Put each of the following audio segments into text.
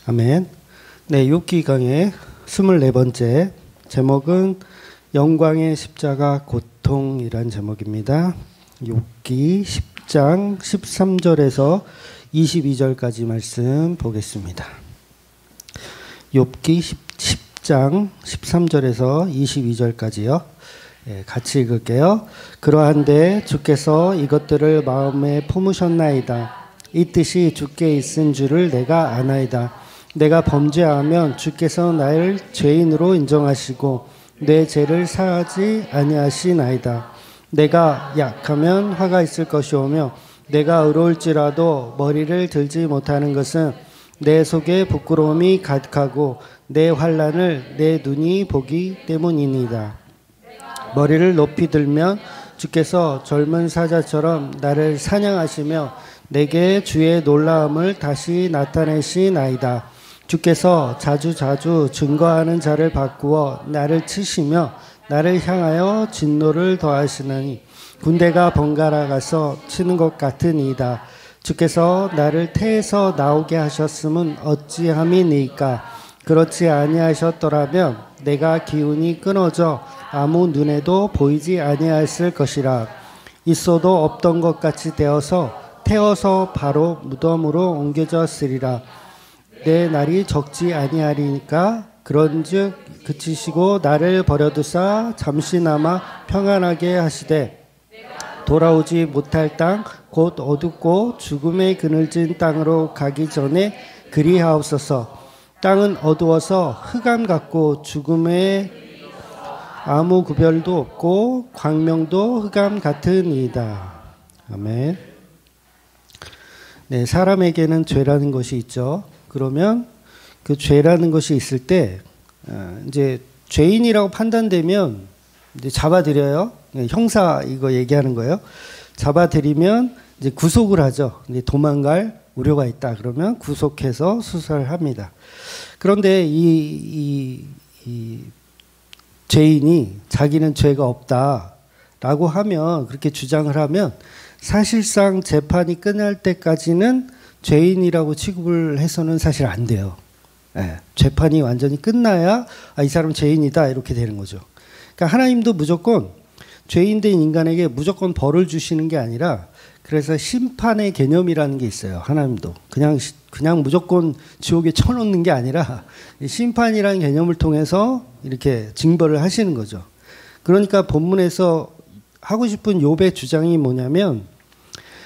아멘. 네, 욥기 강의 24번째 제목은 영광의 십자가 고통이란 제목입니다. 욥기 10장 13절에서 22절까지 말씀 보겠습니다. 욥기 10장 13절에서 22절까지요. 같이 읽을게요. 그러한데 주께서 이것들을 마음에 품으셨나이다. 이 뜻이 주께 있은 줄을 내가 아나이다. 내가 범죄하면 주께서 나를 죄인으로 인정하시고 내 죄를 사하지 아니하시나이다. 내가 약하면 화가 있을 것이오며 내가 의로울지라도 머리를 들지 못하는 것은 내 속에 부끄러움이 가득하고 내 환난을 내 눈이 보기 때문이니이다. 머리를 높이 들면 주께서 젊은 사자처럼 나를 사냥하시며 내게 주의 놀라움을 다시 나타내시나이다. 주께서 자주 증거하는 자를 바꾸어 나를 치시며 나를 향하여 진노를 더하시나니 군대가 번갈아 가서 치는 것 같으니이다. 주께서 나를 태에서 나오게 하셨음은 어찌함이니까. 그렇지 아니하셨더라면 내가 기운이 끊어져 아무 눈에도 보이지 아니하였을 것이라. 있어도 없던 것 같이 되어서 태워서 바로 무덤으로 옮겨졌으리라. 내 날이 적지 아니하리니까 그런즉 그치시고 나를 버려두사 잠시나마 평안하게 하시되 돌아오지 못할 땅 곧 어둡고 죽음의 그늘진 땅으로 가기 전에 그리하옵소서. 땅은 어두워서 흑암 같고 죽음에 아무 구별도 없고 광명도 흑암 같으니이다. 아멘. 네, 사람에게는 죄라는 것이 있죠. 그러면 그 죄라는 것이 있을 때 이제 죄인이라고 판단되면 이제 잡아들여요. 형사 이거 얘기하는 거예요. 잡아들이면 이제 구속을 하죠. 이제 도망갈 우려가 있다. 그러면 구속해서 수사를 합니다. 그런데 이 죄인이 자기는 죄가 없다라고 하면, 그렇게 주장을 하면 사실상 재판이 끝날 때까지는 죄인이라고 취급을 해서는 사실 안 돼요. 재판이 완전히 끝나야 이 사람 죄인이다 이렇게 되는 거죠. 그러니까 하나님도 무조건 죄인된 인간에게 무조건 벌을 주시는 게 아니라, 그래서 심판의 개념이라는 게 있어요. 하나님도 그냥 무조건 지옥에 쳐놓는 게 아니라 심판이라는 개념을 통해서 이렇게 징벌을 하시는 거죠. 그러니까 본문에서 하고 싶은 욥의 주장이 뭐냐면,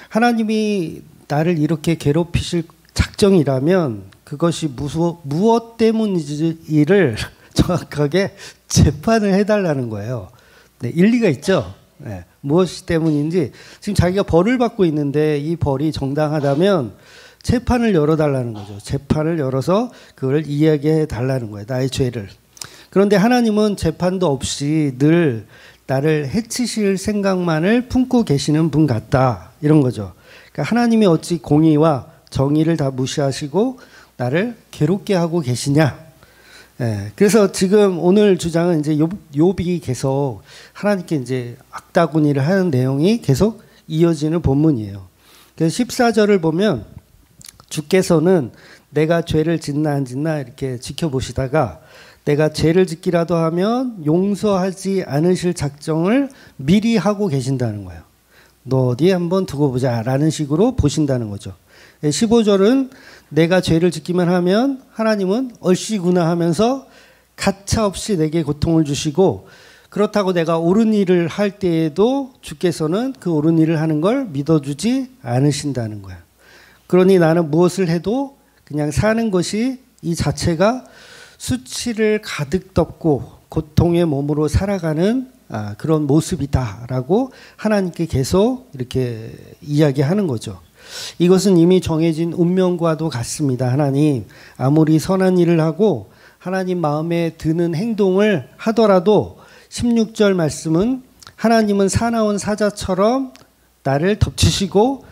하나님이 나를 이렇게 괴롭히실 작정이라면 그것이 무엇 때문인지를 정확하게 재판을 해달라는 거예요. 네, 일리가 있죠. 네, 무엇 때문인지, 지금 자기가 벌을 받고 있는데 이 벌이 정당하다면 재판을 열어달라는 거죠. 재판을 열어서 그걸 이야기해 달라는 거예요. 나의 죄를. 그런데 하나님은 재판도 없이 늘 나를 해치실 생각만을 품고 계시는 분 같다, 이런 거죠. 그러니까 하나님이 어찌 공의와 정의를 다 무시하시고 나를 괴롭게 하고 계시냐. 그래서 지금 오늘 주장은 이제 욥이 계속 하나님께 이제 악다구니를 하는 내용이 계속 이어지는 본문이에요. 그래서 14절을 보면 주께서는 내가 죄를 짓나 안 짓나 이렇게 지켜보시다가 내가 죄를 짓기라도 하면 용서하지 않으실 작정을 미리 하고 계신다는 거예요. 너 어디 한번 두고 보자 라는 식으로 보신다는 거죠. 15절은 내가 죄를 짓기만 하면 하나님은 얼씨구나 하면서 가차없이 내게 고통을 주시고, 그렇다고 내가 옳은 일을 할 때에도 주께서는 그 옳은 일을 하는 걸 믿어주지 않으신다는 거야. 그러니 나는 무엇을 해도 그냥 사는 것이 이 자체가 수치를 가득 덮고 고통의 몸으로 살아가는 그런 모습이다라고 하나님께 계속 이렇게 이야기하는 거죠. 이것은 이미 정해진 운명과도 같습니다. 하나님, 아무리 선한 일을 하고 하나님 마음에 드는 행동을 하더라도 16절 말씀은 하나님은 사나운 사자처럼 나를 덮치시고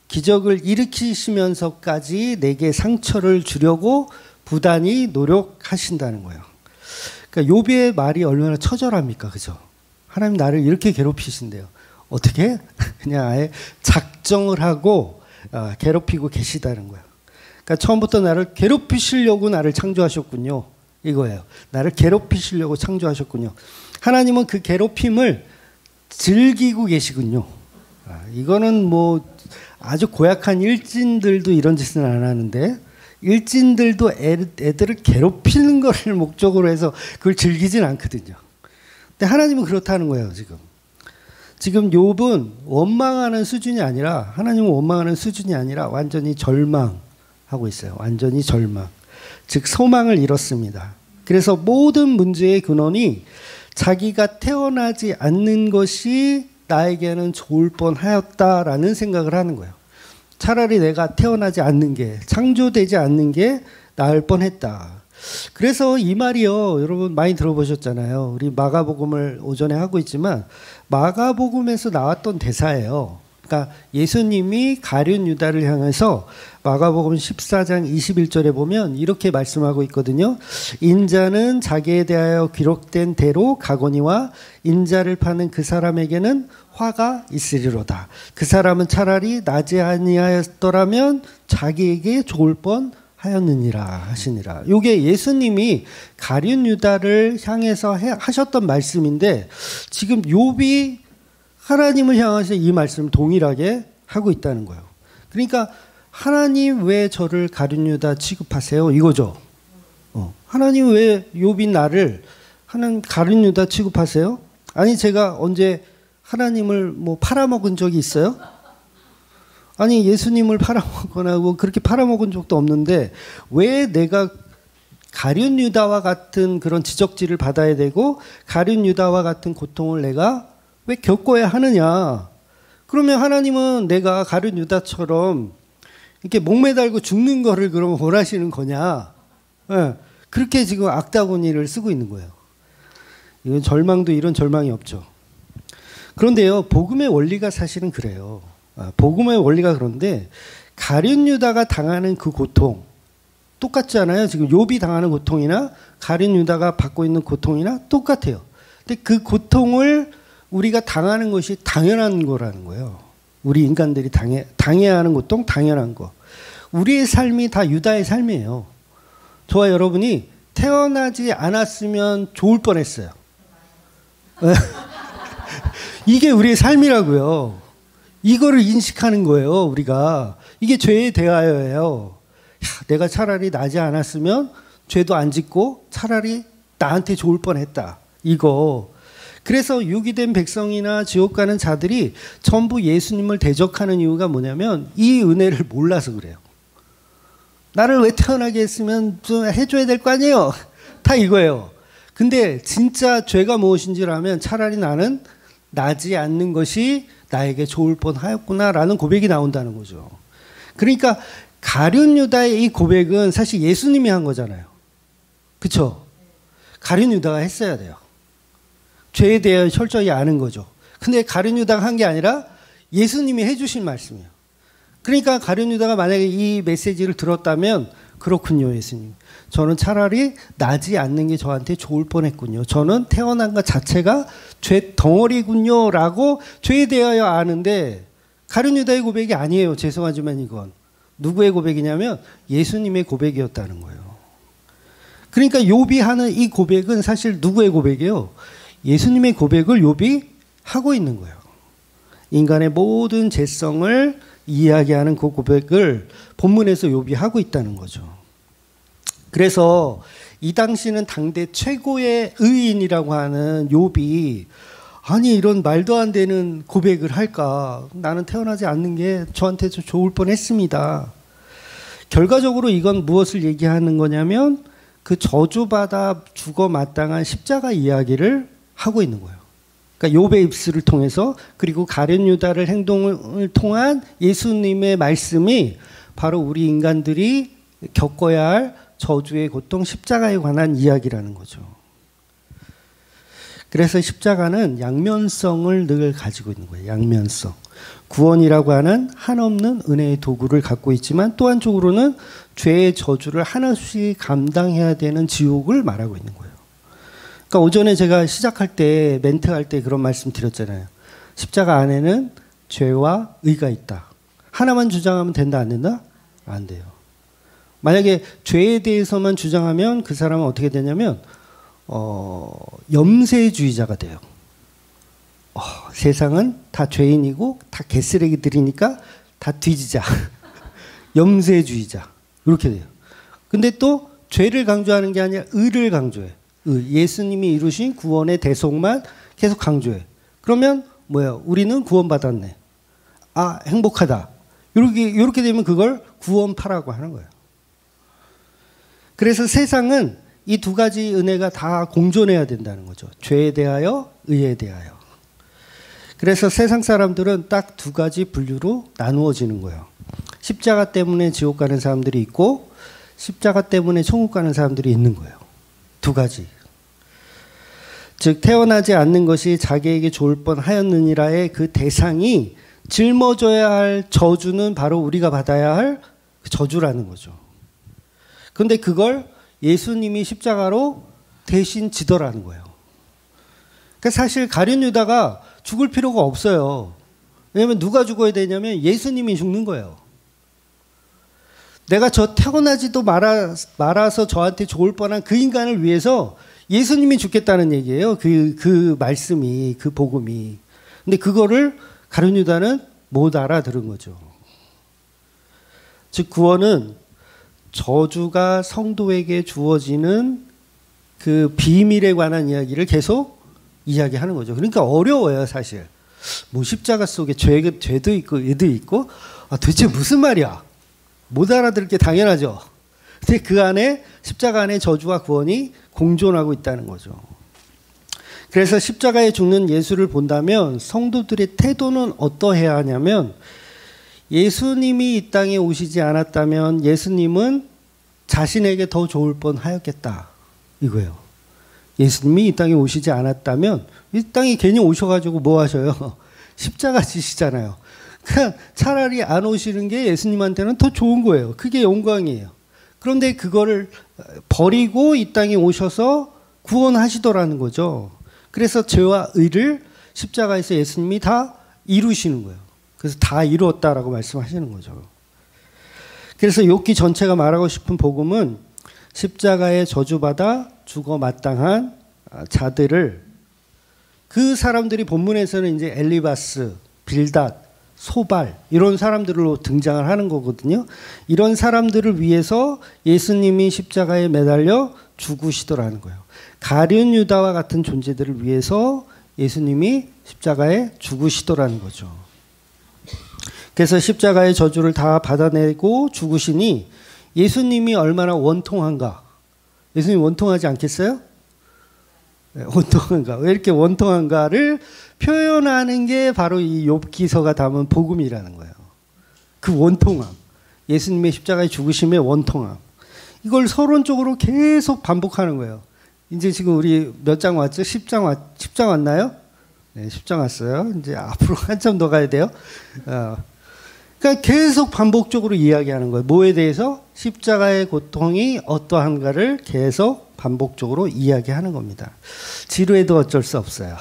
기적을 일으키시면서까지 내게 상처를 주려고 부단히 노력하신다는 거예요. 그러니까 욥의 말이 얼마나 처절합니까? 그죠? 하나님 나를 이렇게 괴롭히신대요. 어떻게? 그냥 아예 작정을 하고 괴롭히고 계시다는 거예요. 그러니까 처음부터 나를 괴롭히시려고 나를 창조하셨군요. 이거예요. 나를 괴롭히시려고 창조하셨군요. 하나님은 그 괴롭힘을 즐기고 계시군요. 이거는 뭐 아주 고약한 일진들도 이런 짓은 안 하는데 일진들도 애들을 괴롭히는 것을 목적으로 해서 그걸 즐기진 않거든요. 근데 하나님은 그렇다는 거예요. 지금 욥은 원망하는 수준이 아니라 하나님은 원망하는 수준이 아니라 완전히 절망하고 있어요. 완전히 절망. 즉 소망을 잃었습니다. 그래서 모든 문제의 근원이 자기가 태어나지 않는 것이 나에게는 좋을 뻔하였다라는 생각을 하는 거예요. 차라리 내가 태어나지 않는 게, 창조되지 않는 게 나을 뻔했다. 그래서 이 말이요, 여러분 많이 들어보셨잖아요. 우리 마가복음을 오전에 하고 있지만 마가복음에서 나왔던 대사예요. 그러니까 예수님이 가룟 유다를 향해서 마가복음 14장 21절에 보면 이렇게 말씀하고 있거든요. 인자는 자기에 대하여 기록된 대로 가거니와 인자를 파는 그 사람에게는 화가 있으리로다. 그 사람은 차라리 나지 아니하였더라면 자기에게 좋을 뻔하였느니라 하시니라. 이게 예수님이 가룟 유다를 향해서 하셨던 말씀인데 지금 욥이 하나님을 향해서 이 말씀을 동일하게 하고 있다는 거예요. 그러니까 하나님 왜 저를 가룟 유다 취급하세요? 이거죠. 하나님 왜 욥인 나를 하나님 가룟 유다 취급하세요? 아니 제가 언제 하나님을 뭐 팔아먹은 적이 있어요? 아니 예수님을 팔아먹거나 뭐 그렇게 팔아먹은 적도 없는데 왜 내가 가룟 유다와 같은 그런 지적질을 받아야 되고 가룟 유다와 같은 고통을 내가 왜 겪어야 하느냐? 그러면 하나님은 내가 가룟 유다처럼 이렇게 목매달고 죽는 거를 그러면 원하시는 거냐? 네. 그렇게 지금 악다구니를 쓰고 있는 거예요. 이건 절망도 이런 절망이 없죠. 그런데요, 복음의 원리가 사실은 그래요. 복음의 원리가 그런데 가룟 유다가 당하는 그 고통 똑같지 않아요? 지금 욥이 당하는 고통이나 가룟 유다가 받고 있는 고통이나 똑같아요. 근데 그 고통을 우리가 당하는 것이 당연한 거라는 거예요. 우리 인간들이 당해야 하는 고통, 당연한 거. 우리의 삶이 다 유다의 삶이에요. 저와 여러분이 태어나지 않았으면 좋을 뻔했어요. 이게 우리의 삶이라고요. 이거를 인식하는 거예요, 우리가. 이게 죄에 대하여예요. 내가 차라리 나지 않았으면 죄도 안 짓고 차라리 나한테 좋을 뻔했다. 이거. 그래서 유기된 백성이나 지옥 가는 자들이 전부 예수님을 대적하는 이유가 뭐냐면 이 은혜를 몰라서 그래요. 나를 왜 태어나게 했으면 좀 해줘야 될 거 아니에요. 다 이거예요. 근데 진짜 죄가 무엇인지를 하면 차라리 나는 나지 않는 것이 나에게 좋을 뻔하였구나라는 고백이 나온다는 거죠. 그러니까 가룟 유다의 이 고백은 사실 예수님이 한 거잖아요. 그렇죠? 가룟 유다가 했어야 돼요. 죄에 대해 철저히 아는 거죠. 근데 가룟 유다가 한 게 아니라 예수님이 해주신 말씀이에요. 그러니까 가룟 유다가 만약에 이 메시지를 들었다면 그렇군요, 예수님. 저는 차라리 나지 않는 게 저한테 좋을 뻔했군요. 저는 태어난 것 자체가 죄 덩어리군요 라고 죄에 대하여 아는데 가룟 유다의 고백이 아니에요. 죄송하지만 이건. 누구의 고백이냐면 예수님의 고백이었다는 거예요. 그러니까 욥이 하는 이 고백은 사실 누구의 고백이에요? 예수님의 고백을 욥이 하고 있는 거예요. 인간의 모든 죄성을 이야기하는 그 고백을 본문에서 욥이 하고 있다는 거죠. 그래서 이 당시는 당대 최고의 의인이라고 하는 욥이 아니 이런 말도 안 되는 고백을 할까? 나는 태어나지 않는 게 저한테 좋을 뻔했습니다. 결과적으로 이건 무엇을 얘기하는 거냐면 그 저주받아 죽어 마땅한 십자가 이야기를 하고 있는 거예요. 그러니까 욥의 입술을 통해서 그리고 가룟 유다를 행동을 통한 예수님의 말씀이 바로 우리 인간들이 겪어야 할 저주의 고통 십자가에 관한 이야기라는 거죠. 그래서 십자가는 양면성을 늘 가지고 있는 거예요. 양면성. 구원이라고 하는 한없는 은혜의 도구를 갖고 있지만 또 한쪽으로는 죄의 저주를 하나씩 감당해야 되는 지옥을 말하고 있는 거예요. 그러니까 오전에 제가 시작할 때 멘트할 때 그런 말씀 드렸잖아요. 십자가 안에는 죄와 의가 있다. 하나만 주장하면 된다 안 된다? 안 돼요. 만약에 죄에 대해서만 주장하면 그 사람은 어떻게 되냐면 염세주의자가 돼요. 세상은 다 죄인이고 다 개쓰레기들이니까 다 뒤지자. 염세주의자. 이렇게 돼요. 근데 또 죄를 강조하는 게 아니라 의를 강조해. 예수님이 이루신 구원의 대속만 계속 강조해. 그러면 뭐야? 우리는 구원받았네. 아, 행복하다. 이렇게 되면 그걸 구원파라고 하는 거예요. 그래서 세상은 이 두 가지 은혜가 다 공존해야 된다는 거죠. 죄에 대하여, 의에 대하여. 그래서 세상 사람들은 딱 두 가지 분류로 나누어지는 거예요. 십자가 때문에 지옥 가는 사람들이 있고 십자가 때문에 천국 가는 사람들이 있는 거예요. 두 가지. 즉 태어나지 않는 것이 자기에게 좋을 뻔하였느니라의 그 대상이 짊어져야 할 저주는 바로 우리가 받아야 할 저주라는 거죠. 그런데 그걸 예수님이 십자가로 대신 지더라는 거예요. 그러니까 사실 가룟 유다가 죽을 필요가 없어요. 왜냐하면 누가 죽어야 되냐면 예수님이 죽는 거예요. 내가 저 태어나지도 말아서 저한테 좋을 뻔한 그 인간을 위해서 예수님이 죽겠다는 얘기예요. 그 말씀이, 그 복음이. 근데 그거를 가룟 유다는 못 알아들은 거죠. 즉 구원은 저주가 성도에게 주어지는 그 비밀에 관한 이야기를 계속 이야기하는 거죠. 그러니까 어려워요, 사실. 뭐 십자가 속에 죄도 있고 얘도 있고 도대체 무슨 말이야? 못 알아들을 게 당연하죠. 근데 그 안에 십자가 안에 저주와 구원이 공존하고 있다는 거죠. 그래서 십자가에 죽는 예수를 본다면 성도들의 태도는 어떠해야 하냐면 예수님이 이 땅에 오시지 않았다면 예수님은 자신에게 더 좋을 뻔하였겠다 이거예요. 예수님이 이 땅에 오시지 않았다면 이 땅에 괜히 오셔가지고 뭐 하셔요? 십자가 지시잖아요. 그냥 차라리 안 오시는 게 예수님한테는 더 좋은 거예요. 그게 영광이에요. 그런데 그거를 버리고 이 땅에 오셔서 구원하시더라는 거죠. 그래서 죄와 의를 십자가에서 예수님이 다 이루시는 거예요. 그래서 다 이루었다라고 말씀하시는 거죠. 그래서 욥기 전체가 말하고 싶은 복음은 십자가에 저주받아 죽어 마땅한 자들을 그 사람들이 본문에서는 이제 엘리바스, 빌닷, 소발 이런 사람들로 등장을 하는 거거든요. 이런 사람들을 위해서 예수님이 십자가에 매달려 죽으시더라는 거예요. 가룟 유다와 같은 존재들을 위해서 예수님이 십자가에 죽으시더라는 거죠. 그래서 십자가의 저주를 다 받아내고 죽으시니 예수님이 얼마나 원통한가. 예수님 원통하지 않겠어요? 네, 원통한가. 왜 이렇게 원통한가를 표현하는 게 바로 이 욥기서가 담은 복음이라는 거예요. 그 원통함. 예수님의 십자가의 죽으심의 원통함. 이걸 서론적으로 계속 반복하는 거예요. 이제 지금 우리 몇 장 왔죠? 10장 왔나요? 네, 10장 왔어요. 이제 앞으로 한참 더 가야 돼요. 그러니까 계속 반복적으로 이야기하는 거예요. 뭐에 대해서? 십자가의 고통이 어떠한가를 계속 반복적으로 이야기하는 겁니다. 지루해도 어쩔 수 없어요.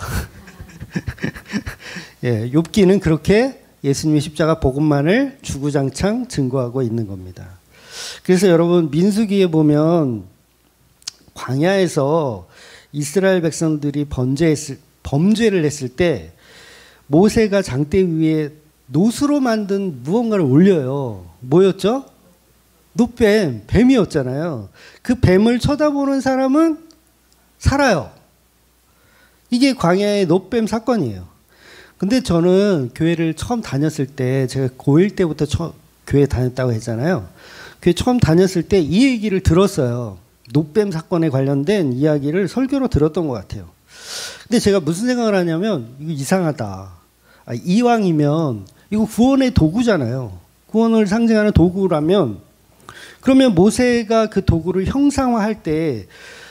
예, 욥기는 그렇게 예수님의 십자가 복음만을 주구장창 증거하고 있는 겁니다. 그래서 여러분 민수기에 보면 광야에서 이스라엘 백성들이 범죄를 했을 때 모세가 장대 위에 노수로 만든 무언가를 올려요. 뭐였죠? 노뱀, 뱀이었잖아요. 그 뱀을 쳐다보는 사람은 살아요. 이게 광야의 노뱀 사건이에요. 근데 저는 교회를 처음 다녔을 때 제가 고1 때부터 교회 다녔다고 했잖아요. 교회 처음 다녔을 때 이 얘기를 들었어요. 노뱀 사건에 관련된 이야기를 설교로 들었던 것 같아요. 근데 제가 무슨 생각을 하냐면 이거 이상하다. 이왕이면 이거 구원의 도구잖아요. 구원을 상징하는 도구라면 그러면 모세가 그 도구를 형상화할 때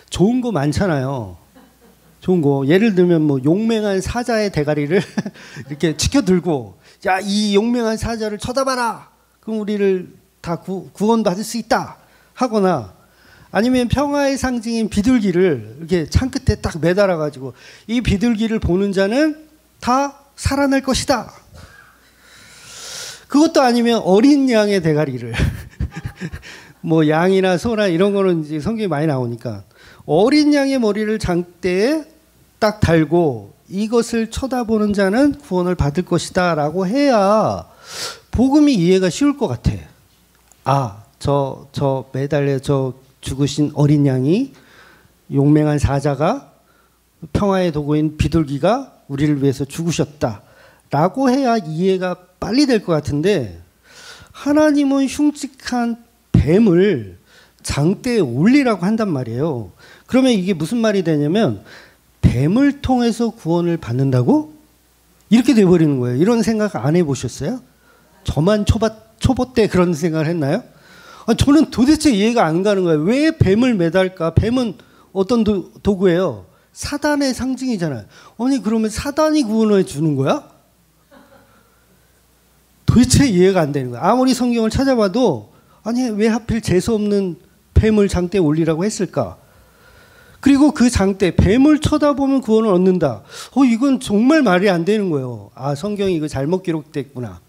좋은 거 많잖아요. 좋은 거. 예를 들면 뭐 용맹한 사자의 대가리를 이렇게 치켜들고 야, 이 용맹한 사자를 쳐다봐라. 그럼 우리를 다 구원받을 수 있다. 하거나 아니면 평화의 상징인 비둘기를 이렇게 창 끝에 딱 매달아 가지고 이 비둘기를 보는 자는 다 살아날 것이다. 그것도 아니면 어린 양의 대가리를 뭐 양이나 소나 이런 거는 이제 성경에 많이 나오니까 어린 양의 머리를 장대에 딱 달고 이것을 쳐다보는 자는 구원을 받을 것이다라고 해야 복음이 이해가 쉬울 것 같아. 아, 저 매달려 저 죽으신 어린 양이 용맹한 사자가 평화의 도구인 비둘기가 우리를 위해서 죽으셨다라고 해야 이해가 빨리 될 것 같은데 하나님은 흉측한 뱀을 장대에 올리라고 한단 말이에요. 그러면 이게 무슨 말이 되냐면 뱀을 통해서 구원을 받는다고? 이렇게 돼버리는 거예요. 이런 생각 안 해보셨어요? 저만 초보 때 그런 생각을 했나요? 저는 도대체 이해가 안 가는 거예요. 왜 뱀을 매달까? 뱀은 어떤 도구예요? 사단의 상징이잖아요. 아니 그러면 사단이 구원을 주는 거야? 도대체 이해가 안 되는 거예요. 아무리 성경을 찾아봐도 아니 왜 하필 재수없는 뱀을 장대에 올리라고 했을까? 그리고 그 장대 뱀을 쳐다보면 구원을 얻는다. 이건 정말 말이 안 되는 거예요. 아 성경이 이거 잘못 기록됐구나.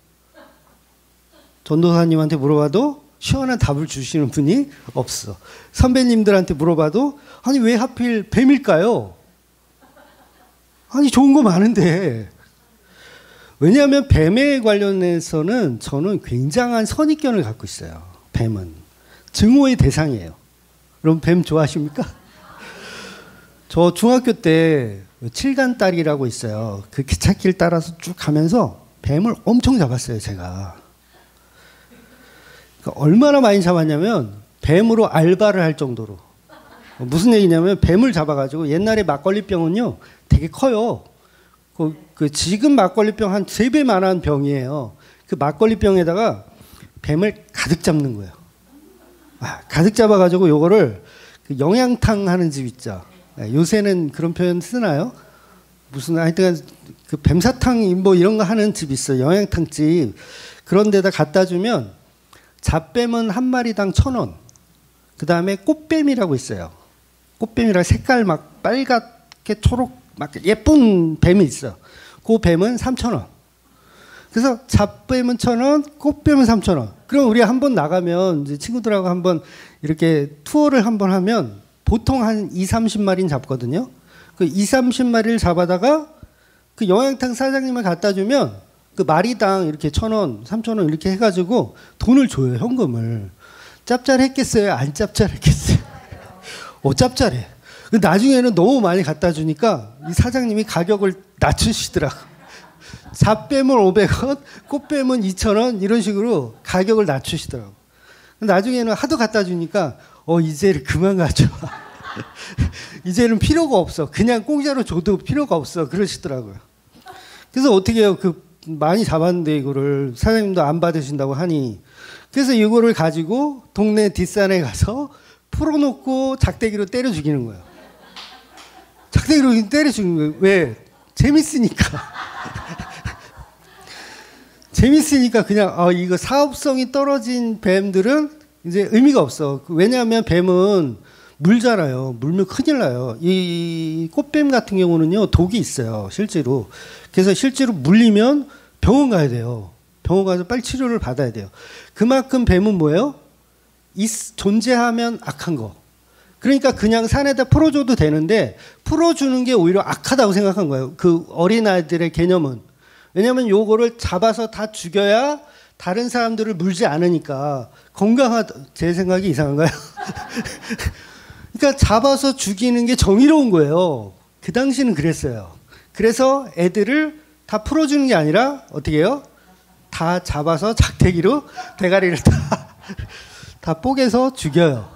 전도사님한테 물어봐도 시원한 답을 주시는 분이 없어. 선배님들한테 물어봐도 아니 왜 하필 뱀일까요? 아니 좋은 거 많은데. 왜냐하면 뱀에 관련해서는 저는 굉장한 선입견을 갖고 있어요. 뱀은 증오의 대상이에요. 여러분 뱀 좋아하십니까? 저 중학교 때 칠간딸이라고 있어요. 그 기찻길 따라서 쭉 가면서 뱀을 엄청 잡았어요, 제가. 그러니까 얼마나 많이 잡았냐면 뱀으로 알바를 할 정도로. 무슨 얘기냐면 뱀을 잡아가지고 옛날에 막걸리병은요 되게 커요. 그 지금 막걸리병 한 3배만한 병이에요. 그 막걸리병에다가 뱀을 가득 잡는 거예요. 가득 잡아가지고 요거를 그 영양탕 하는 집 있죠. 요새는 그런 표현 쓰나요? 무슨 하여튼 그 뱀사탕 뭐 이런 거 하는 집 있어요. 영양탕집. 그런 데다 갖다 주면 잡뱀은 한 마리당 1,000원. 그 다음에 꽃뱀이라고 있어요. 꽃뱀이라 색깔 막 빨갛게 초록 막 예쁜 뱀이 있어. 그 뱀은 3,000원. 그래서 잡뱀은 1,000원, 꽃뱀은 3,000원. 그럼 우리 한번 나가면 이제 친구들하고 한번 이렇게 투어를 한번 하면 보통 한 2, 30마리는 잡거든요. 그 2, 30마리를 잡아다가 그 영양탕 사장님을 갖다 주면 그 마리당 이렇게 1,000원, 3,000원 이렇게 해가지고 돈을 줘요, 현금을. 짭짤했겠어요? 안 짭짤했겠어요? 짭짤해. 나중에는 너무 많이 갖다 주니까 이 사장님이 가격을 낮추시더라고. 잡뱀은 500원, 꽃뱀은 2,000원 이런 식으로 가격을 낮추시더라고. 나중에는 하도 갖다 주니까 이제는 그만 가져와. 이제는 필요가 없어. 그냥 공짜로 줘도 필요가 없어. 그러시더라고요. 그래서 어떻게 해요? 많이 잡았는데 이거를 사장님도 안 받으신다고 하니 그래서 이거를 가지고 동네 뒷산에 가서 풀어놓고 작대기로 때려 죽이는 거예요. 작대기로 때려 죽이는 거예요. 왜? 재밌으니까. 재밌으니까 그냥 이거 사업성이 떨어진 뱀들은 이제 의미가 없어. 왜냐하면 뱀은 물잖아요. 물면 큰일 나요. 이 꽃뱀 같은 경우는요 독이 있어요. 실제로. 그래서 실제로 물리면 병원 가야 돼요. 병원 가서 빨리 치료를 받아야 돼요. 그만큼 뱀은 뭐예요? 존재하면 악한 거. 그러니까 그냥 산에다 풀어줘도 되는데 풀어주는 게 오히려 악하다고 생각한 거예요. 그 어린아이들의 개념은. 왜냐하면 요거를 잡아서 다 죽여야 다른 사람들을 물지 않으니까 제 생각이 이상한가요? 그러니까 잡아서 죽이는 게 정의로운 거예요. 그 당시는 그랬어요. 그래서 애들을 다 풀어주는 게 아니라 어떻게 해요? 다 잡아서 작대기로 대가리를 다 뽀개서 죽여요.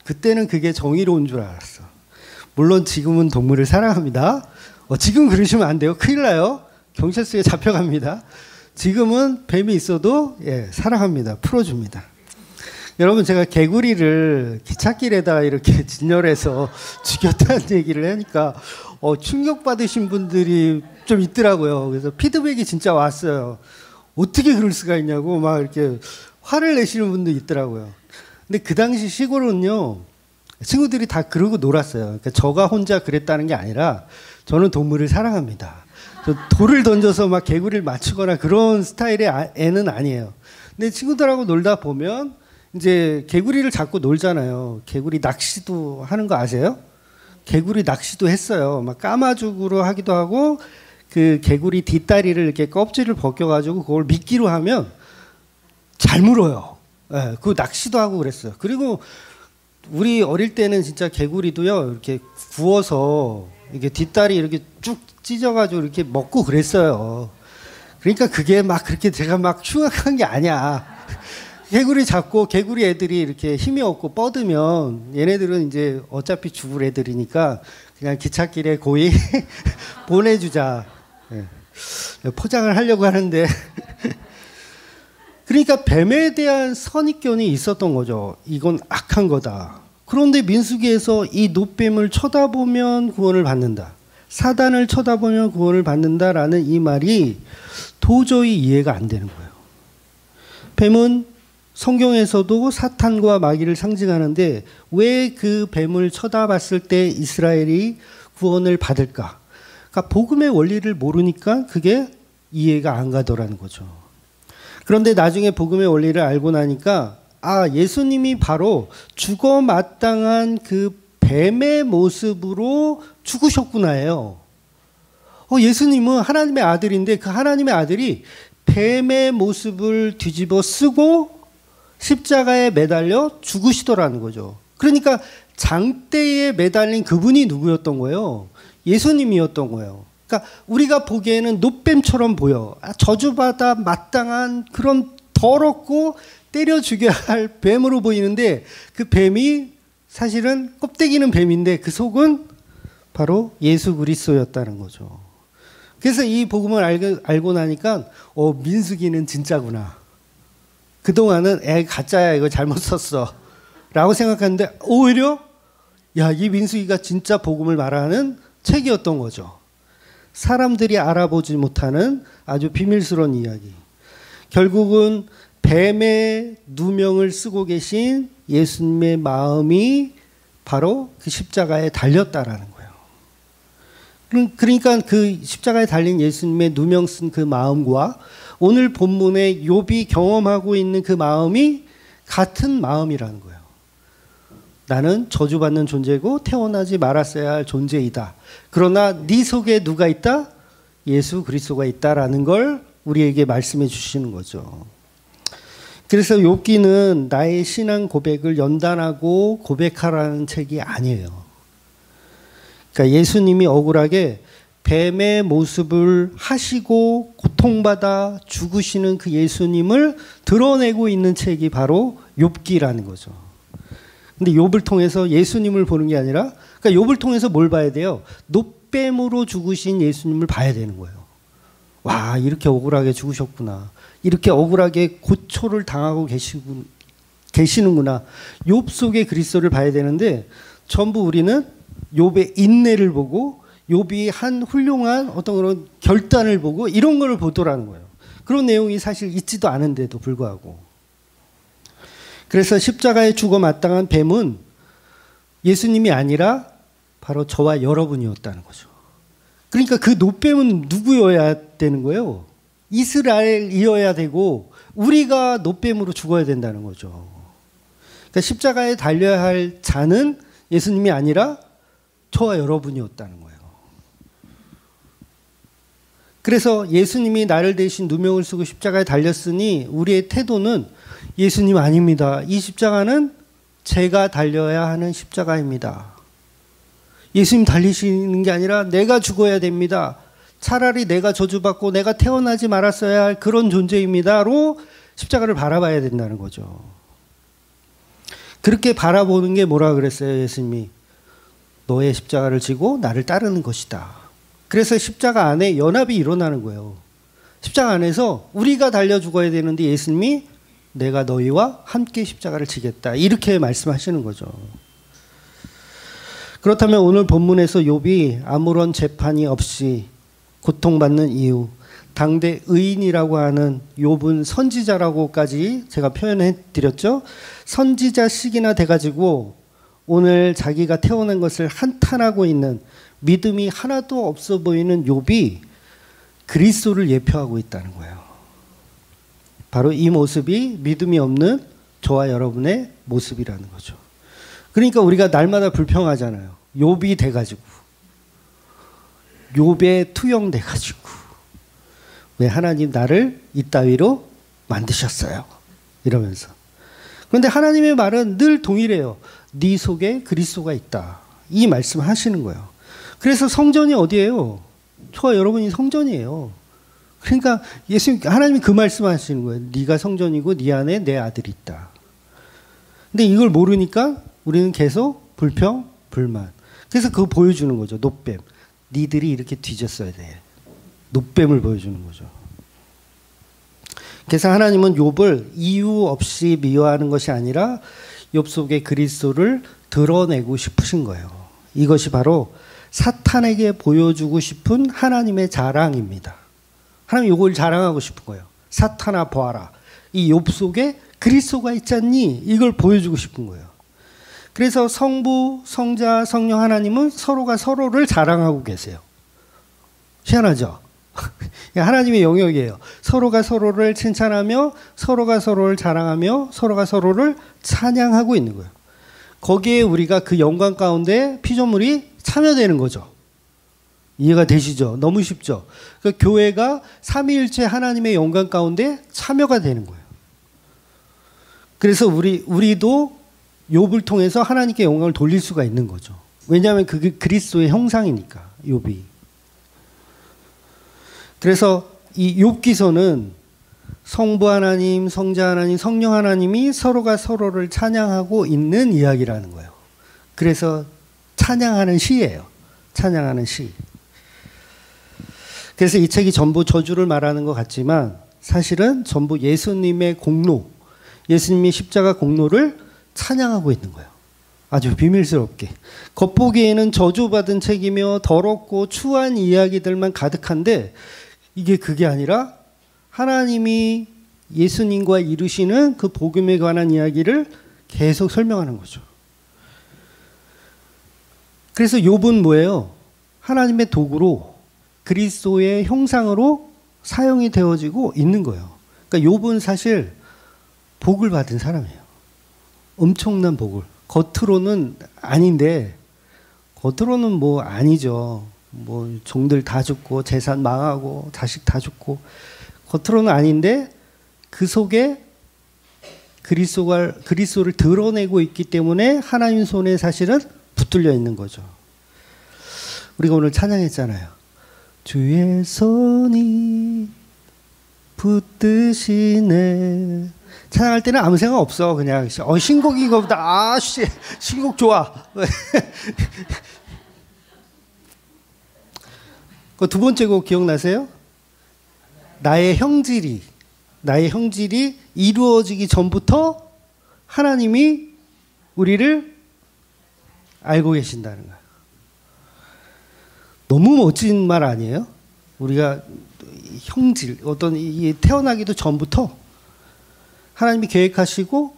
그때는 그게 정의로운 줄 알았어. 물론 지금은 동물을 사랑합니다. 지금 그러시면 안 돼요. 큰일 나요. 경찰서에 잡혀갑니다. 지금은 뱀이 있어도 사랑합니다. 풀어줍니다. 여러분 제가 개구리를 기찻길에다 이렇게 진열해서 죽였다는 얘기를 하니까 충격받으신 분들이 좀 있더라고요. 그래서 피드백이 진짜 왔어요. 어떻게 그럴 수가 있냐고 막 이렇게 화를 내시는 분도 있더라고요. 근데 그 당시 시골은요 친구들이 다 그러고 놀았어요. 그러니까 저가 혼자 그랬다는 게 아니라 저는 동물을 사랑합니다. 저 돌을 던져서 막 개구리를 맞추거나 그런 스타일의 애는 아니에요. 근데 친구들하고 놀다 보면 이제 개구리를 잡고 놀잖아요. 개구리 낚시도 하는 거 아세요? 개구리 낚시도 했어요. 막 까마죽으로 하기도 하고 그 개구리 뒷다리를 이렇게 껍질을 벗겨가지고 그걸 미끼로 하면 잘 물어요. 예, 그 낚시도 하고 그랬어요. 그리고 우리 어릴 때는 진짜 개구리도요 이렇게 구워서 이렇게 뒷다리 이렇게 쭉 찢어가지고 이렇게 먹고 그랬어요. 그러니까 그게 막 그렇게 제가 막 흉악한 게 아니야. 개구리 잡고 개구리 애들이 이렇게 힘이 없고 뻗으면 얘네들은 이제 어차피 죽을 애들이니까 그냥 기찻길에 고이 보내주자. 예. 포장을 하려고 하는데 그러니까 뱀에 대한 선입견이 있었던 거죠. 이건 악한 거다. 그런데 민수기에서 이 놋뱀을 쳐다보면 구원을 받는다. 사단을 쳐다보면 구원을 받는다라는 이 말이 도저히 이해가 안 되는 거예요. 뱀은 성경에서도 사탄과 마귀를 상징하는데 왜 그 뱀을 쳐다봤을 때 이스라엘이 구원을 받을까? 그러니까 복음의 원리를 모르니까 그게 이해가 안 가더라는 거죠. 그런데 나중에 복음의 원리를 알고 나니까 아, 예수님이 바로 죽어 마땅한 그 뱀의 모습으로 죽으셨구나예요. 예수님은 하나님의 아들인데 그 하나님의 아들이 뱀의 모습을 뒤집어 쓰고 십자가에 매달려 죽으시더라는 거죠. 그러니까 장대에 매달린 그분이 누구였던 거예요? 예수님이었던 거예요. 그러니까 우리가 보기에는 놋뱀처럼 보여. 저주받아 마땅한 그런 더럽고 때려 죽여야 할 뱀으로 보이는데 그 뱀이 사실은 껍데기는 뱀인데 그 속은 바로 예수 그리스도였다는 거죠. 그래서 이 복음을 알고 나니까 민수기는 진짜구나. 그동안은 가짜야 이거 잘못 썼어 라고 생각했는데 오히려 이 민수기가 진짜 복음을 말하는 책이었던 거죠. 사람들이 알아보지 못하는 아주 비밀스러운 이야기. 결국은 뱀의 누명을 쓰고 계신 예수님의 마음이 바로 그 십자가에 달렸다라는 거예요. 그러니까 그 십자가에 달린 예수님의 누명 쓴 그 마음과 오늘 본문에 욥이 경험하고 있는 그 마음이 같은 마음이라는 거예요. 나는 저주받는 존재고 태어나지 말았어야 할 존재이다. 그러나 네 속에 누가 있다? 예수 그리스도가 있다라는 걸 우리에게 말씀해 주시는 거죠. 그래서 욥기는 나의 신앙 고백을 연단하고 고백하라는 책이 아니에요. 그러니까 예수님이 억울하게 뱀의 모습을 하시고 고통받아 죽으시는 그 예수님을 드러내고 있는 책이 바로 욥기라는 거죠. 근데 욥을 통해서 예수님을 보는 게 아니라 그러니까 욥을 통해서 뭘 봐야 돼요? 놋뱀으로 죽으신 예수님을 봐야 되는 거예요. 와, 이렇게 억울하게 죽으셨구나. 이렇게 억울하게 고초를 당하고 계시는구나. 욥 속의 그리스도를 봐야 되는데 전부 우리는 욥의 인내를 보고 욥이 한 훌륭한 어떤 그런 결단을 보고 이런 걸 보더라는 거예요. 그런 내용이 사실 있지도 않은데도 불구하고. 그래서 십자가에 죽어 마땅한 뱀은 예수님이 아니라 바로 저와 여러분이었다는 거죠. 그러니까 그 놋뱀은 누구여야 되는 거예요? 이스라엘이어야 되고 우리가 놋뱀으로 죽어야 된다는 거죠. 그러니까 십자가에 달려야 할 자는 예수님이 아니라 저와 여러분이었다는 거예요. 그래서 예수님이 나를 대신 누명을 쓰고 십자가에 달렸으니 우리의 태도는 예수님 아닙니다. 이 십자가는 제가 달려야 하는 십자가입니다. 예수님 달리시는 게 아니라 내가 죽어야 됩니다. 차라리 내가 저주받고 내가 태어나지 말았어야 할 그런 존재입니다로 십자가를 바라봐야 된다는 거죠. 그렇게 바라보는 게 뭐라 그랬어요, 예수님이? 너의 십자가를 지고 나를 따르는 것이다. 그래서 십자가 안에 연합이 일어나는 거예요. 십자가 안에서 우리가 달려 죽어야 되는데 예수님이 내가 너희와 함께 십자가를 지겠다. 이렇게 말씀하시는 거죠. 그렇다면 오늘 본문에서 욥이 아무런 재판이 없이 고통받는 이유, 당대 의인이라고 하는 욥은 선지자라고까지 제가 표현해 드렸죠. 선지자식이나 돼가지고 오늘 자기가 태어난 것을 한탄하고 있는 믿음이 하나도 없어 보이는 욥이 그리스도를 예표하고 있다는 거예요. 바로 이 모습이 믿음이 없는 저와 여러분의 모습이라는 거죠. 그러니까 우리가 날마다 불평하잖아요. 욥이 돼가지고, 욥에 투영돼가지고, 왜 하나님 나를 이따위로 만드셨어요? 이러면서. 그런데 하나님의 말은 늘 동일해요. 네 속에 그리스도가 있다. 이 말씀 하시는 거예요. 그래서 성전이 어디예요? 저와 여러분이 성전이에요. 그러니까 예수님, 하나님이 그 말씀 하시는 거예요. 네가 성전이고 네 안에 내 아들이 있다. 근데 이걸 모르니까 우리는 계속 불평, 불만. 그래서 그거 보여주는 거죠. 노뱀. 니들이 이렇게 뒤졌어야 돼. 노뱀을 보여주는 거죠. 그래서 하나님은 욥을 이유 없이 미워하는 것이 아니라 욥 속에 그리스도를 드러내고 싶으신 거예요. 이것이 바로 사탄에게 보여주고 싶은 하나님의 자랑입니다. 하나님 이걸 자랑하고 싶은 거예요. 사탄아 보아라. 이 욥 속에 그리스도가 있잖니? 이걸 보여주고 싶은 거예요. 그래서 성부, 성자, 성령 하나님은 서로가 서로를 자랑하고 계세요. 희한하죠? 하나님의 영역이에요. 서로가 서로를 칭찬하며 서로가 서로를 자랑하며 서로가 서로를 찬양하고 있는 거예요. 거기에 우리가 그 영광 가운데 피조물이 참여되는 거죠. 이해가 되시죠? 너무 쉽죠? 그러니까 교회가 삼위일체 하나님의 영광 가운데 참여가 되는 거예요. 그래서 우리도 욥을 통해서 하나님께 영광을 돌릴 수가 있는 거죠. 왜냐하면 그게 그리스도의 형상이니까, 욥이. 그래서 이 욥기서는 성부 하나님, 성자 하나님, 성령 하나님이 서로가 서로를 찬양하고 있는 이야기라는 거예요. 그래서 찬양하는 시예요. 찬양하는 시. 그래서 이 책이 전부 저주를 말하는 것 같지만 사실은 전부 예수님의 공로, 예수님의 십자가 공로를 찬양하고 있는 거예요. 아주 비밀스럽게. 겉보기에는 저주받은 책이며 더럽고 추한 이야기들만 가득한데 이게 그게 아니라 하나님이 예수님과 이루시는 그 복음에 관한 이야기를 계속 설명하는 거죠. 그래서 욥은 뭐예요? 하나님의 도구로 그리스도의 형상으로 사용이 되어지고 있는 거예요. 그러니까 욥은 사실 복을 받은 사람이에요. 엄청난 복을. 겉으로는 아닌데, 겉으로는 뭐 아니죠. 뭐 종들 다 죽고 재산 망하고 자식 다 죽고 겉으로는 아닌데 그 속에 그리스도를 드러내고 있기 때문에 하나님 손에 사실은 붙들려 있는 거죠. 우리가 오늘 찬양했잖아요. 주의 손이 붙드시네. 찬양할 때는 아무 생각 없어. 그냥 신곡인 것보다 신곡 좋아. 그 두 번째 곡 기억나세요? 나의 형질이 이루어지기 전부터 하나님이 우리를 알고 계신다는 거예요. 너무 멋진 말 아니에요? 우리가 형질, 어떤 태어나기도 전부터 하나님이 계획하시고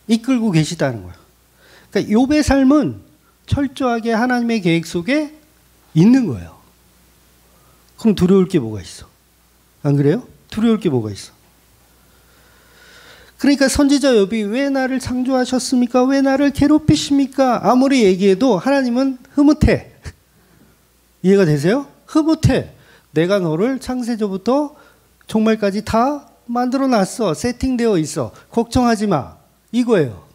이끌고 계시다는 거예요. 그러니까 욥의 삶은 철저하게 하나님의 계획 속에 있는 거예요. 그럼 두려울 게 뭐가 있어? 안 그래요? 두려울 게 뭐가 있어? 그러니까 선지자 욥이 왜 나를 창조하셨습니까? 왜 나를 괴롭히십니까? 아무리 얘기해도 하나님은 흐뭇해. 이해가 되세요? 흐뭇해. 내가 너를 창세전부터 종말까지 다 만들어놨어. 세팅되어 있어. 걱정하지 마. 이거예요.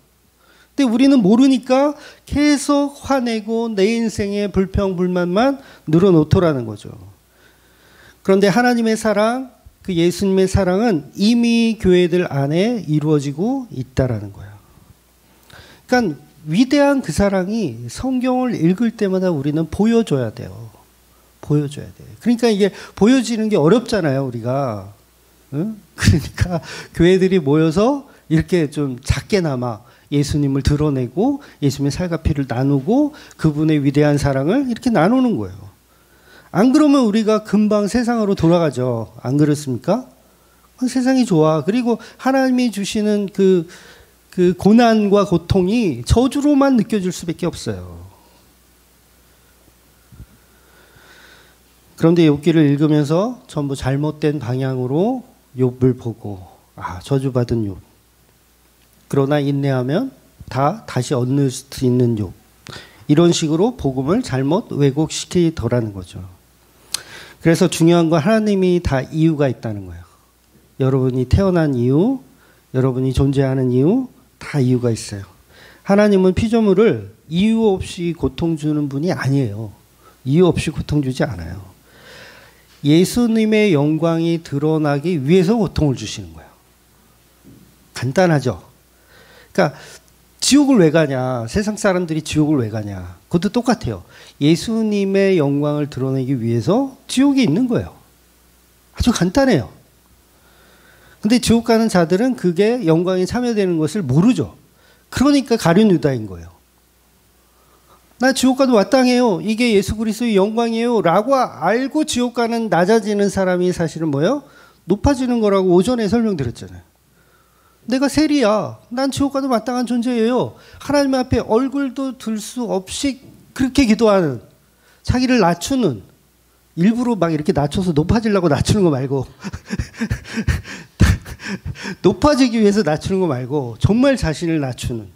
근데 우리는 모르니까 계속 화내고 내 인생의 불평, 불만만 늘어놓더라는 거죠. 그런데 하나님의 사랑, 그 예수님의 사랑은 이미 교회들 안에 이루어지고 있다라는 거예요. 그러니까 위대한 그 사랑이 성경을 읽을 때마다 우리는 보여줘야 돼요. 보여줘야 돼요. 그러니까 이게 보여지는 게 어렵잖아요, 우리가. 응? 그러니까 교회들이 모여서 이렇게 좀 작게나마 예수님을 드러내고 예수님의 살과 피를 나누고 그분의 위대한 사랑을 이렇게 나누는 거예요. 안 그러면 우리가 금방 세상으로 돌아가죠. 안 그렇습니까? 세상이 좋아. 그리고 하나님이 주시는 그 고난과 고통이 저주로만 느껴질 수밖에 없어요. 그런데 욥기를 읽으면서 전부 잘못된 방향으로 욥을 보고 저주받은 욥. 그러나 인내하면 다시 얻을 수 있는 욥. 이런 식으로 복음을 잘못 왜곡시키더라는 거죠. 그래서 중요한 건 하나님이 다 이유가 있다는 거예요. 여러분이 태어난 이유, 여러분이 존재하는 이유, 다 이유가 있어요. 하나님은 피조물을 이유 없이 고통 주는 분이 아니에요. 이유 없이 고통 주지 않아요. 예수님의 영광이 드러나기 위해서 고통을 주시는 거예요. 간단하죠? 그러니까 지옥을 왜 가냐? 세상 사람들이 지옥을 왜 가냐? 그것도 똑같아요. 예수님의 영광을 드러내기 위해서 지옥이 있는 거예요. 아주 간단해요. 근데 지옥 가는 자들은 그게 영광에 참여되는 것을 모르죠. 그러니까 가룟 유다인 거예요. 나 지옥 가도 마땅해요. 이게 예수 그리스도의 영광이에요. 라고 알고 지옥 가는 낮아지는 사람이 사실은 뭐예요? 높아지는 거라고 오전에 설명드렸잖아요. 내가 세리야. 난 지옥 가도 마땅한 존재예요. 하나님 앞에 얼굴도 들 수 없이 그렇게 기도하는, 자기를 낮추는, 일부러 막 이렇게 낮춰서 높아지려고 낮추는 거 말고 높아지기 위해서 낮추는 거 말고 정말 자신을 낮추는,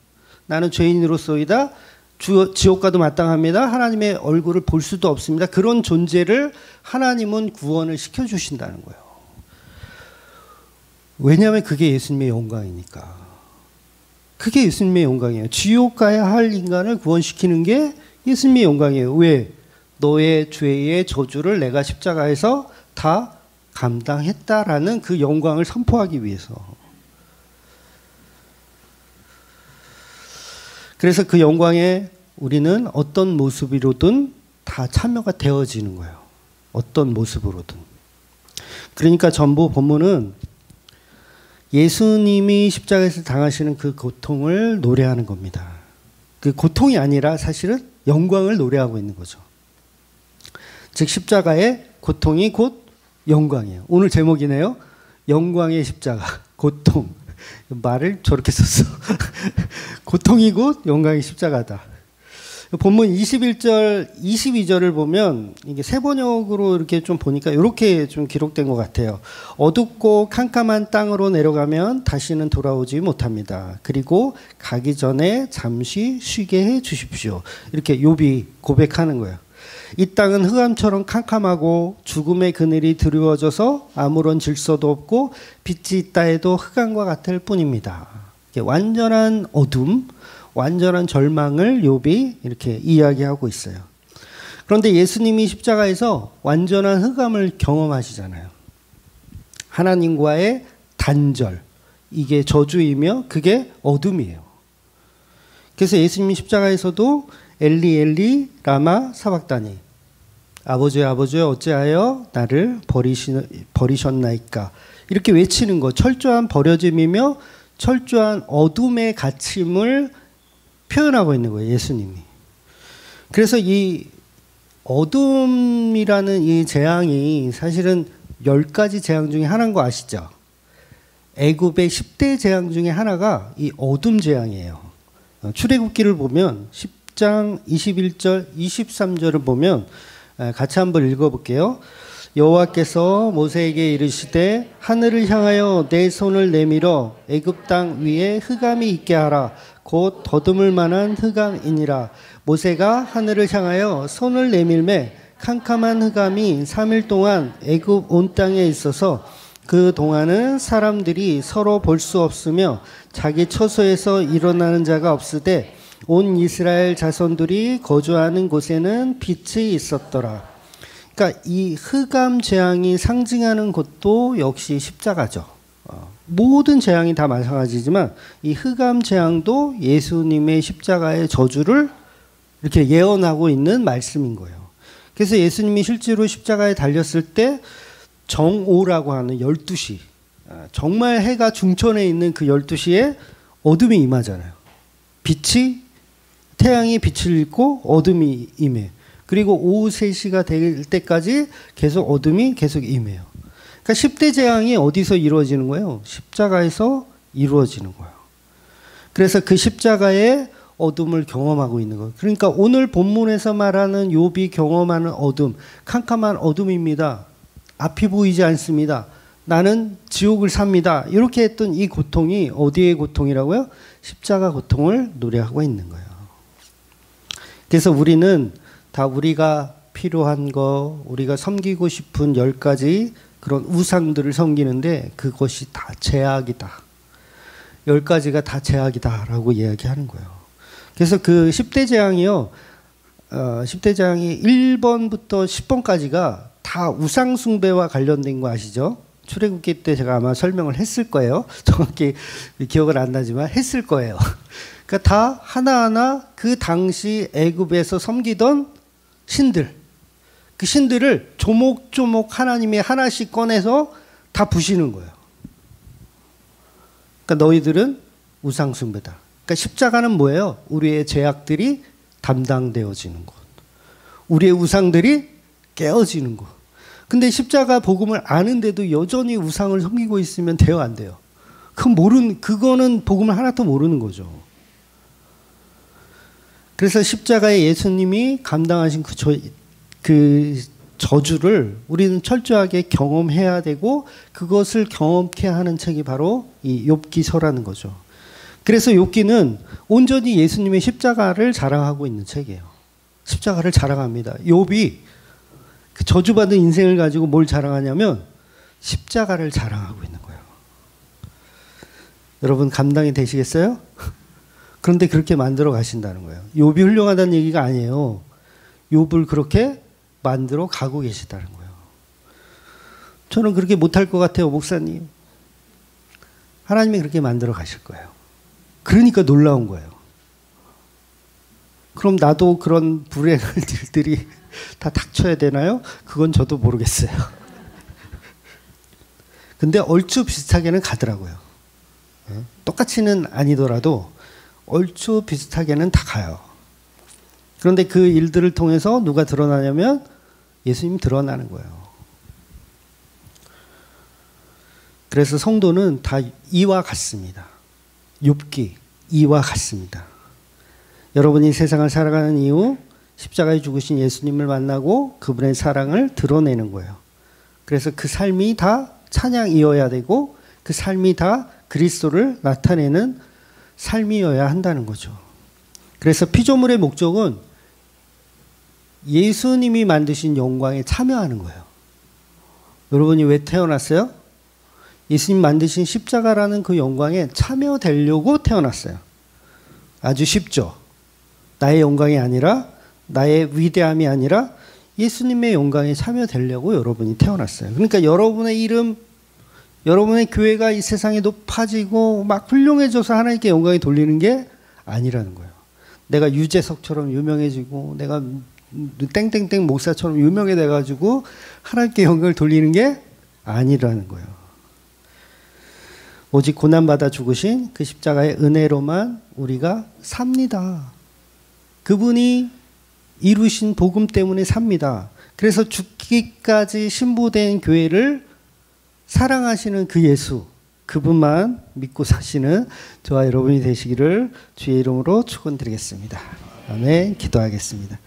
나는 죄인으로서이다. 지옥 가도 마땅합니다. 하나님의 얼굴을 볼 수도 없습니다. 그런 존재를 하나님은 구원을 시켜주신다는 거예요. 왜냐하면 그게 예수님의 영광이니까. 그게 예수님의 영광이에요. 지옥 가야 할 인간을 구원시키는 게 예수님의 영광이에요. 왜? 너의 죄의 저주를 내가 십자가에서 다 감당했다라는 그 영광을 선포하기 위해서. 그래서 그 영광에 우리는 어떤 모습으로든 다 참여가 되어지는 거예요. 어떤 모습으로든. 그러니까 전부 본문은 예수님이 십자가에서 당하시는 그 고통을 노래하는 겁니다. 그 고통이 아니라 사실은 영광을 노래하고 있는 거죠. 즉 십자가의 고통이 곧 영광이에요. 오늘 제목이네요. 영광의 십자가, 고통. 말을 저렇게 썼어. 고통이 곧 영광의 십자가다. 본문 21절, 22절을 보면 이게 새 번역으로 이렇게 좀 보니까 이렇게 좀 기록된 것 같아요. 어둡고 캄캄한 땅으로 내려가면 다시는 돌아오지 못합니다. 그리고 가기 전에 잠시 쉬게 해 주십시오. 이렇게 욥이 고백하는 거예요. 이 땅은 흑암처럼 캄캄하고 죽음의 그늘이 드리워져서 아무런 질서도 없고 빛이 있다 해도 흑암과 같을 뿐입니다. 완전한 어둠, 완전한 절망을 욥이 이렇게 이야기하고 있어요. 그런데 예수님이 십자가에서 완전한 흑암을 경험하시잖아요. 하나님과의 단절, 이게 저주이며 그게 어둠이에요. 그래서 예수님이 십자가에서도 엘리 엘리 라마 사박다니, 아버지여 아버지여 어찌하여 나를 버리셨나이까, 이렇게 외치는 거, 철저한 버려짐이며 철저한 어둠의 갇힘을 표현하고 있는 거예요, 예수님이. 그래서 이 어둠이라는 이 재앙이 사실은 10가지 재앙 중에 하나인 거 아시죠? 애굽의 10대 재앙 중에 하나가 이 어둠 재앙이에요. 출애굽기를 보면 10장 21절, 23절을 보면 같이 한번 읽어볼게요. 여호와께서 모세에게 이르시되 하늘을 향하여 내 손을 내밀어 애굽 땅 위에 흑암이 있게 하라. 곧 더듬을 만한 흑암이니라. 모세가 하늘을 향하여 손을 내밀매 캄캄한 흑암이 3일 동안 애굽 온 땅에 있어서 그 동안은 사람들이 서로 볼 수 없으며 자기 처소에서 일어나는 자가 없으되 온 이스라엘 자손들이 거주하는 곳에는 빛이 있었더라. 그러니까 이 흑암 재앙이 상징하는 것도 역시 십자가죠. 모든 재앙이 다 마찬가지지만 이 흑암 재앙도 예수님의 십자가의 저주를 이렇게 예언하고 있는 말씀인 거예요. 그래서 예수님이 실제로 십자가에 달렸을 때 정오라고 하는 12시, 정말 해가 중천에 있는 그 12시에 어둠이 임하잖아요. 태양이 빛을 잃고 어둠이 임해. 그리고 오후 3시가 될 때까지 계속 어둠이 계속 임해요. 그러니까 10대 재앙이 어디서 이루어지는 거예요? 십자가에서 이루어지는 거예요. 그래서 그 십자가의 어둠을 경험하고 있는 거예요. 그러니까 오늘 본문에서 말하는 욥이 경험하는 어둠, 캄캄한 어둠입니다. 앞이 보이지 않습니다. 나는 지옥을 삽니다. 이렇게 했던 이 고통이 어디의 고통이라고요? 십자가 고통을 노래하고 있는 거예요. 그래서 우리는 다 우리가 필요한 거, 우리가 섬기고 싶은 10가지 그런 우상들을 섬기는데 그것이 다 제약이다. 10가지가 다 제약이다라고 이야기하는 거예요. 그래서 그 10대 재앙이요. 10대 재앙이 1번부터 10번까지가 다 우상 숭배와 관련된 거 아시죠? 출애굽기 때 제가 아마 설명을 했을 거예요. 정확히 기억은 안 나지만 했을 거예요. 그러니까 다 하나하나 그 당시 애굽에서 섬기던 신들, 그 신들을 조목조목 하나님이 하나씩 꺼내서 다 부시는 거예요. 그러니까 너희들은 우상 숭배다. 그러니까 십자가는 뭐예요? 우리의 죄악들이 담당되어지는 것. 우리의 우상들이 깨어지는 것. 근데 십자가 복음을 아는데도 여전히 우상을 섬기고 있으면 돼요, 안 돼요? 그거는 복음을 하나도 모르는 거죠. 그래서 십자가에 예수님이 감당하신 그 저주를 우리는 철저하게 경험해야 되고 그것을 경험케 하는 책이 바로 이 욥기서라는 거죠. 그래서 욥기는 온전히 예수님의 십자가를 자랑하고 있는 책이에요. 십자가를 자랑합니다. 욥이 그 저주받은 인생을 가지고 뭘 자랑하냐면 십자가를 자랑하고 있는 거예요. 여러분 감당이 되시겠어요? 그런데 그렇게 만들어 가신다는 거예요. 욥이 훌륭하다는 얘기가 아니에요. 욥을 그렇게 만들어 가고 계시다는 거예요. 저는 그렇게 못할 것 같아요, 목사님. 하나님이 그렇게 만들어 가실 거예요. 그러니까 놀라운 거예요. 그럼 나도 그런 불행한 일들이 다 닥쳐야 되나요? 그건 저도 모르겠어요. 근데 얼추 비슷하게는 가더라고요. 똑같이는 아니더라도 얼추 비슷하게는 다 가요. 그런데 그 일들을 통해서 누가 드러나냐면 예수님이 드러나는 거예요. 그래서 성도는 다 이와 같습니다. 욥기 이와 같습니다. 여러분이 세상을 살아가는 이유 십자가에 죽으신 예수님을 만나고 그분의 사랑을 드러내는 거예요. 그래서 그 삶이 다 찬양이어야 되고 그 삶이 다 그리스도를 나타내는 삶이어야 한다는 거죠. 그래서 피조물의 목적은 예수님이 만드신 영광에 참여하는 거예요. 여러분이 왜 태어났어요? 예수님 만드신 십자가라는 그 영광에 참여되려고 태어났어요. 아주 쉽죠. 나의 영광이 아니라 나의 위대함이 아니라 예수님의 영광에 참여되려고 여러분이 태어났어요. 그러니까 여러분의 이름, 여러분의 교회가 이 세상에 높아지고 막 훌륭해져서 하나님께 영광이 돌리는 게 아니라는 거예요. 내가 유재석처럼 유명해지고 내가 땡땡땡 목사처럼 유명해 돼가지고 하나님께 영광을 돌리는 게 아니라는 거예요. 오직 고난받아 죽으신 그 십자가의 은혜로만 우리가 삽니다. 그분이 이루신 복음 때문에 삽니다. 그래서 죽기까지 신부된 교회를 사랑하시는 그 예수, 그분만 믿고 사시는 저와 여러분이 되시기를 주의 이름으로 축원드리겠습니다. 아멘. 기도하겠습니다.